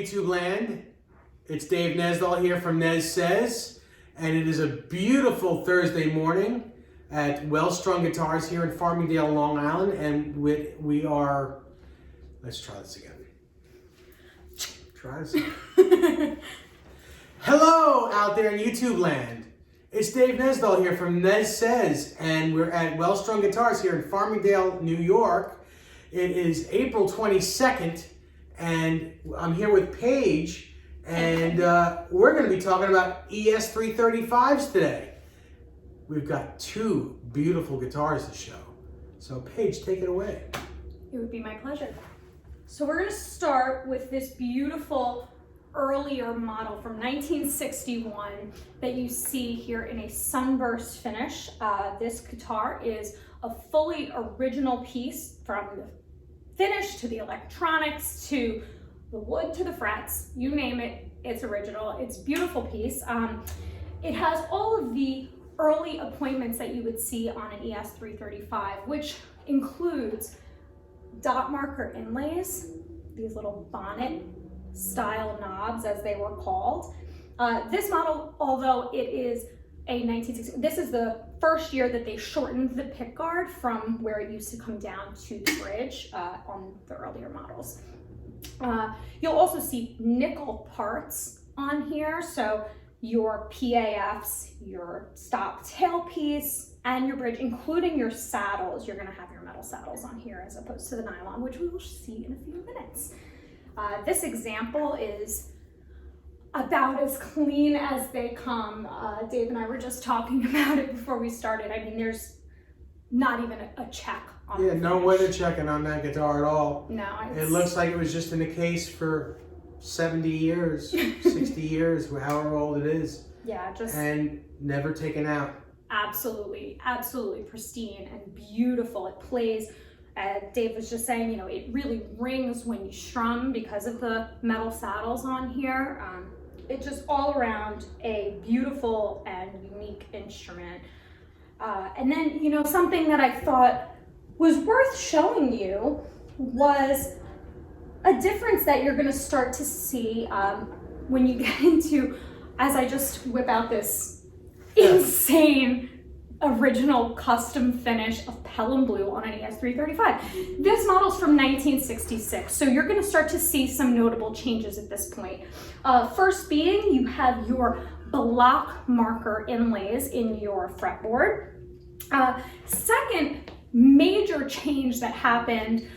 YouTube land. It's Dave Nesdahl here from Nez Says, and it is a beautiful Thursday morning at Well Strung Guitars here in Farmingdale, Long Island, and we are, let's try this again. Try this again. Hello out there in YouTube land. It's Dave Nesdahl here from Nez Says, and we're at Well Strung Guitars here in Farmingdale, New York. It is April 22nd, and I'm here with Paige, and we're going to be talking about ES 335's today. We've got two beautiful guitars to show. So Paige, take it away. It would be my pleasure. So we're going to start with this beautiful earlier model from 1961 that you see here in a sunburst finish. This guitar is a fully original piece, from the finish to the electronics to the wood to the frets, you name it, it's original. It's a beautiful piece. It has all of the early appointments that you would see on an ES 335, which includes dot marker inlays, these little bonnet style knobs as they were called. This model, although it is a 1960, this is the first year that they shortened the pick guard from where it used to come down to the bridge on the earlier models. You'll also see nickel parts on here, so your PAFs, your stop tailpiece, and your bridge, including your saddles. You're going to have your metal saddles on here as opposed to the nylon, which we will see in a few minutes. This example is about as clean as they come. Dave and I were just talking about it before we started. I mean, there's not even a check on it. Yeah, no weather checking on that guitar at all. No. It looks like it was just in the case for 70 years, 60 years, however old it is. Yeah, just... And never taken out. Absolutely, absolutely pristine and beautiful. It plays, Dave was just saying, you know, it really rings when you strum because of the metal saddles on here. It's just all around a beautiful and unique instrument. And then, you know, something that I thought was worth showing you was a difference that you're going to start to see when you get into, as I just whip out this insane original custom finish of Pelham Blue on an ES 335. This model's from 1966, so you're going to start to see some notable changes at this point. First being, you have your block marker inlays in your fretboard. Second major change that happened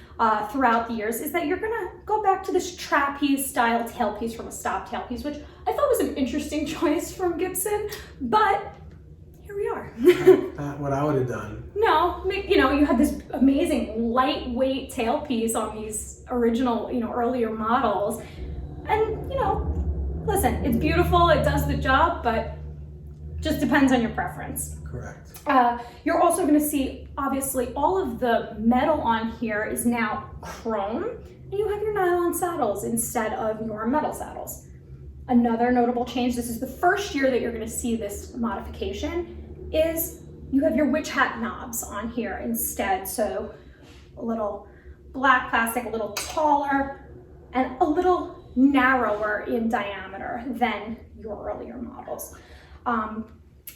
throughout the years is that you're going to go back to this trapeze style tailpiece from a stop tailpiece, which I thought was an interesting choice from Gibson, but here we are. Not what I would have done. No, you know, you had this amazing lightweight tailpiece on these original, you know, earlier models. And, you know, listen, it's beautiful, it does the job, but just depends on your preference. Correct. You're also going to see, obviously, all of the metal on here is now chrome, and you have your nylon saddles instead of your metal saddles. Another notable change, this is the first year that you're going to see this modification, is you have your witch hat knobs on here instead. So a little black plastic, a little taller, and a little narrower in diameter than your earlier models.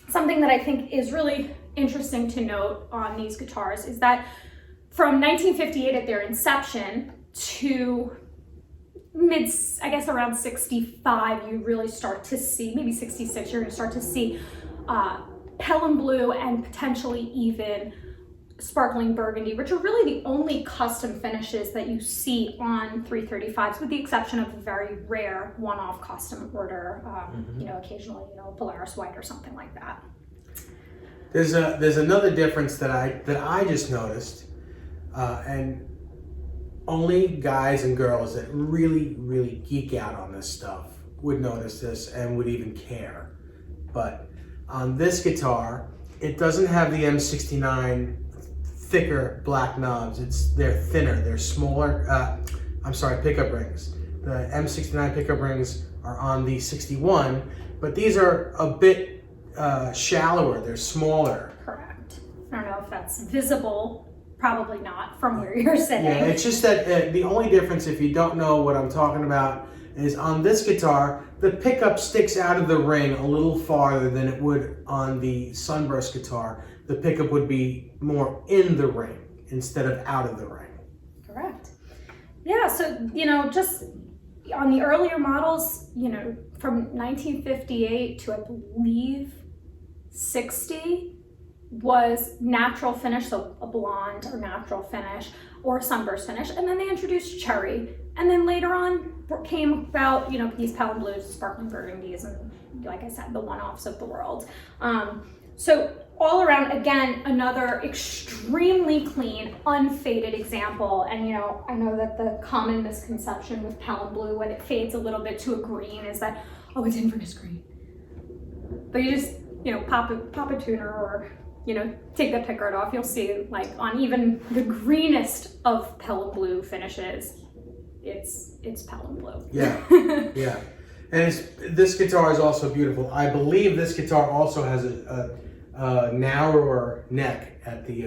Something that I think is really interesting to note on these guitars is that from 1958 at their inception to I guess around 65, you really start to see, maybe 66, you're going to start to see Pelham Blue and potentially even Sparkling Burgundy, which are really the only custom finishes that you see on 335s, with the exception of a very rare one-off custom order, you know, occasionally, you know, Polaris White or something like that. There's another difference that I just noticed, and only guys and girls that really geek out on this stuff would notice this and would even care. But on this guitar, it doesn't have the M69 thicker black knobs. They're thinner, they're smaller. Pickup rings. The M69 pickup rings are on the 61, but these are a bit shallower, they're smaller. Correct. I don't know if that's visible. Probably not from where you're sitting. Yeah, it's just that the only difference, if you don't know what I'm talking about, is on this guitar, the pickup sticks out of the ring a little farther than it would on the Sunburst guitar. The pickup would be more in the ring instead of out of the ring. Correct. Yeah, so, just on the earlier models, from 1958 to I believe 60 was natural finish, so a blonde or natural finish or a sunburst finish, and then they introduced cherry, and then later on came about these Pelham Blues, sparkling burgundies, and like I said, the one-offs of the world. So all around, again, another extremely clean, unfaded example. And I know that the common misconception with Pelham Blue when it fades a little bit to a green is that, oh, it's Inverness green. But you just pop a tuner or take the pickguard off, you'll see like on even the greenest of Pelham Blue finishes, it's Pelham Blue. Yeah, yeah. And this guitar is also beautiful. I believe this guitar also has a narrower neck at the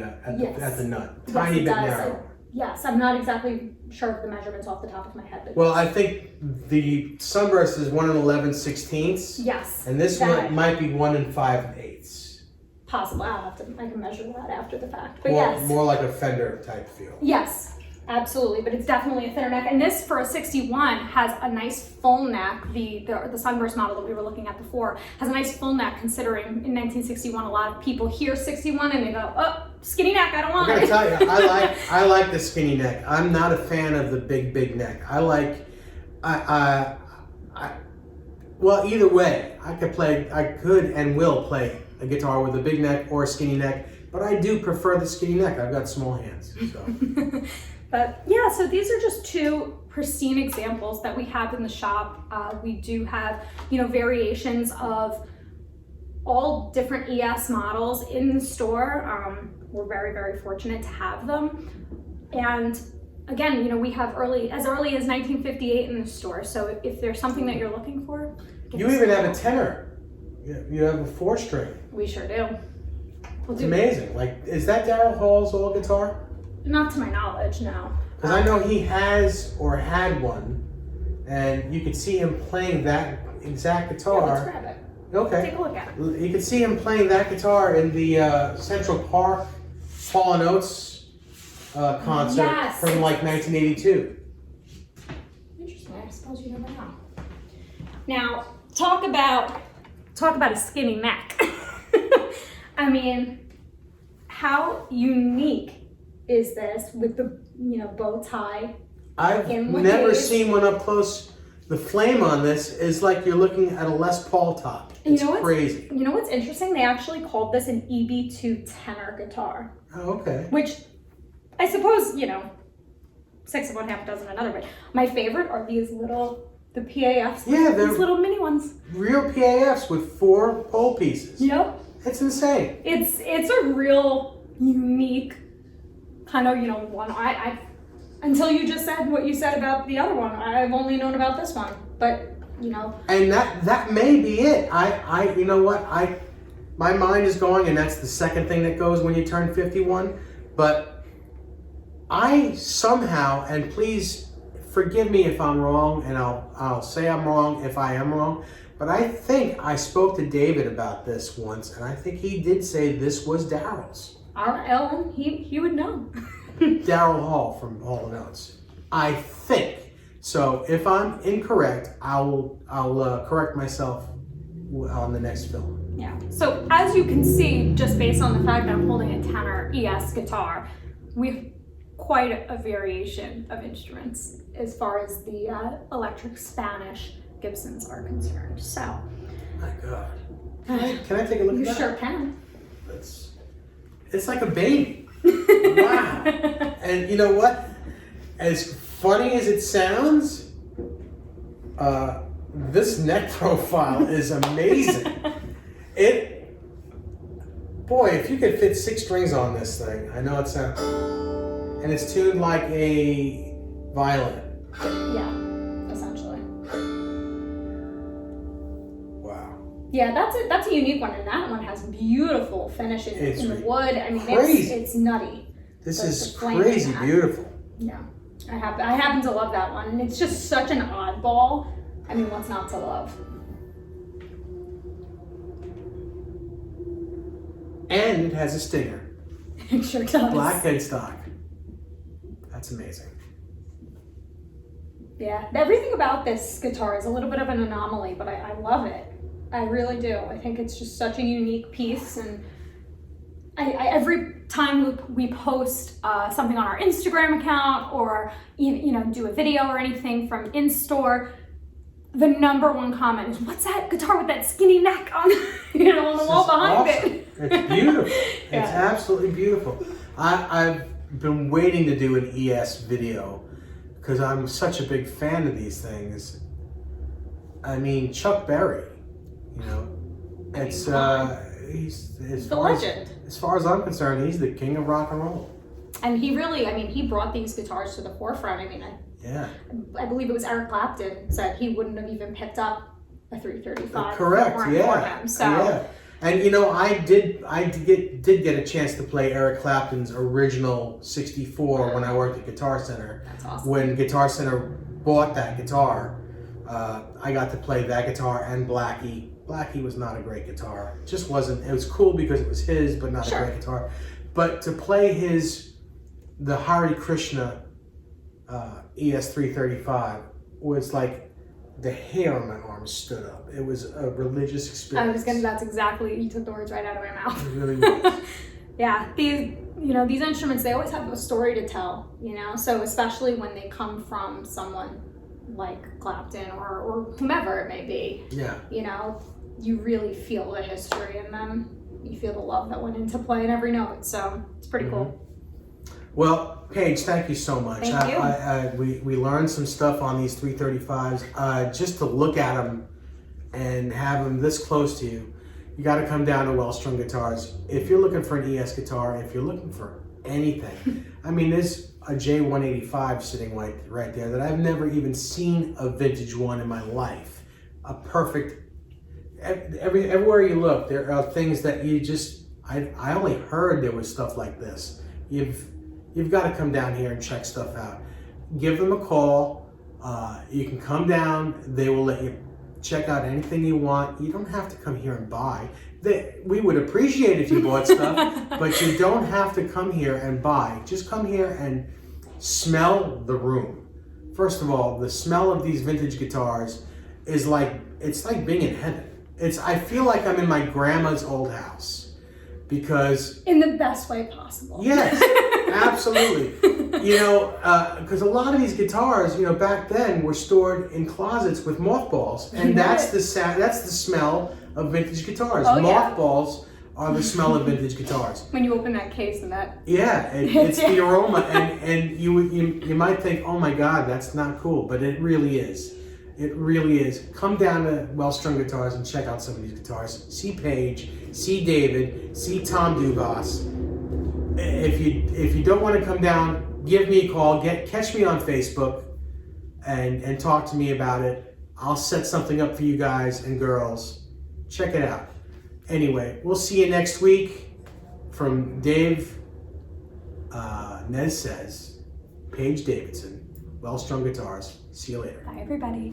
nut, tiny bit narrower. Yes, I'm not exactly sure of the measurements off the top of my head. But well, I think the Sunburst is 1 11/16. Yes. And this one might be 1 5/8. Possible. I can measure that after the fact. But more like a Fender type feel. Yes, absolutely. But it's definitely a thinner neck. And this, for a 61, has a nice full neck. The Sunburst model that we were looking at before has a nice full neck, considering in 1961 a lot of people hear 61 and they go, oh, skinny neck, I don't want it. I'm gonna tell you, I like the skinny neck. I'm not a fan of the big neck. Well, either way, I could and will play a guitar with a big neck or a skinny neck, but I do prefer the skinny neck. I've got small hands, so. But yeah, so these are just two pristine examples that we have in the shop. We do have, variations of all different ES models in the store. We're very, very fortunate to have them. And again, we have as early as 1958 in the store. So if there's something that you're looking for, you even have a tenor. You have a 4-string. We sure do. It's amazing. Like, is that Daryl Hall's old guitar? Not to my knowledge, no. Because I know he has or had one, and you could see him playing that exact guitar. Yeah, let's grab it. Okay. Take a look at it. You could see him playing that guitar in the Central Park Hall & Oates concert from like 1982. Interesting. I suppose you never know. Now, talk about a skinny neck. I mean, how unique is this with the bow tie? I've never seen one up close. The flame on this is like you're looking at a Les Paul top. It's crazy. You know what's interesting? They actually called this an EB2 tenor guitar. Oh, okay. Which I suppose, 6 of one, half a dozen another. But my favorite are the PAFs. Yeah, they're these little mini ones. Real PAFs with 4 pole pieces. Yep. It's insane. It's a real unique kind of, one. I until you just said what you said about the other one, I've only known about this one. But, And that may be it. You know what? My mind is going, and that's the second thing that goes when you turn 51. But I somehow, and please forgive me if I'm wrong, and I'll say I'm wrong if I am wrong, but I think I spoke to David about this once, and I think he did say this was Daryl's. Ellen, he would know. Daryl Hall from Hall & Oates. I think. So if I'm incorrect, I'll correct myself on the next film. Yeah. So as you can see, just based on the fact that I'm holding a tenor ES guitar, we have quite a variation of instruments as far as the electric Spanish Gibsons are concerned. So. My God. Can I take a look at that? You sure can. It's like a baby. Wow. And you know what? As funny as it sounds, this neck profile is amazing. Boy, if you could fit 6 strings on this thing, I know it sounds, and it's tuned like a violin. Yeah, essentially. Wow. Yeah, that's a unique one, and that one has beautiful finishes in the wood. I mean, it's nutty. This is crazy beautiful. Yeah, I happen to love that one, and it's just such an oddball I mean, what's not to love? And it has a stinger. It sure does. Black headstock. That's amazing. Yeah, everything about this guitar is a little bit of an anomaly, but I love it. I really do. I think it's just such a unique piece, and every time we post something on our Instagram account or do a video or anything from in store, the number one comment is, "What's that guitar with that skinny neck on on the wall behind it?" It's beautiful. Yeah. It's absolutely beautiful. I've been waiting to do an ES video because I'm such a big fan of these things. I mean, Chuck Berry, it's he's the legend. As far as I'm concerned, he's the king of rock and roll. And he brought these guitars to the forefront. I mean, I believe it was Eric Clapton said he wouldn't have even picked up a 335. Correct. For Yeah. him. So. Yeah. And I did get a chance to play Eric Clapton's original 64 when I worked at Guitar Center. That's awesome. When Guitar Center bought that guitar, I got to play that guitar and Blackie. Blackie was not a great guitar. It just wasn't. It was cool because it was his, but not a great guitar. But to play the Hare Krishna ES 335 was like the hair on my arm stood up. It was a religious experience. That's exactly, you took the words right out of my mouth. It really was. Yeah, these instruments, they always have a story to tell, so especially when they come from someone like Clapton or whomever it may be. Yeah. You really feel the history in them. You feel the love that went into playing every note, so it's pretty cool. Well, Paige, thank you so much. Thank you. We learned some stuff on these 335s. Just to look at them and have them this close to you, you got to come down to Well Strung Guitars. If you're looking for an ES guitar, if you're looking for anything, I mean, there's a J185 sitting right there that I've never even seen a vintage one in my life. A perfect. Everywhere you look, there are things that you just. I only heard there was stuff like this. You've got to come down here and check stuff out. Give them a call. You can come down. They will let you check out anything you want. You don't have to come here and buy. We would appreciate if you bought stuff, but you don't have to come here and buy. Just come here and smell the room. First of all, the smell of these vintage guitars is it's like being in heaven. I feel like I'm in my grandma's old house because in the best way possible. Yes. Absolutely. Because a lot of these guitars, back then were stored in closets with mothballs, and that's the smell of vintage guitars. Oh, mothballs are the smell of vintage guitars. When you open that case and that. Yeah, it's the aroma, and you might think, oh my God, that's not cool, but it really is. It really is. Come down to Well Strung Guitars and check out some of these guitars. See Paige, see David, see Tom Dubas. If you don't want to come down, give me a call. Catch me on Facebook and talk to me about it. I'll set something up for you guys and girls. Check it out. Anyway, we'll see you next week. From Dave, Nez Says, Paige Davidson, Well Strung Guitars. See you later. Bye, everybody.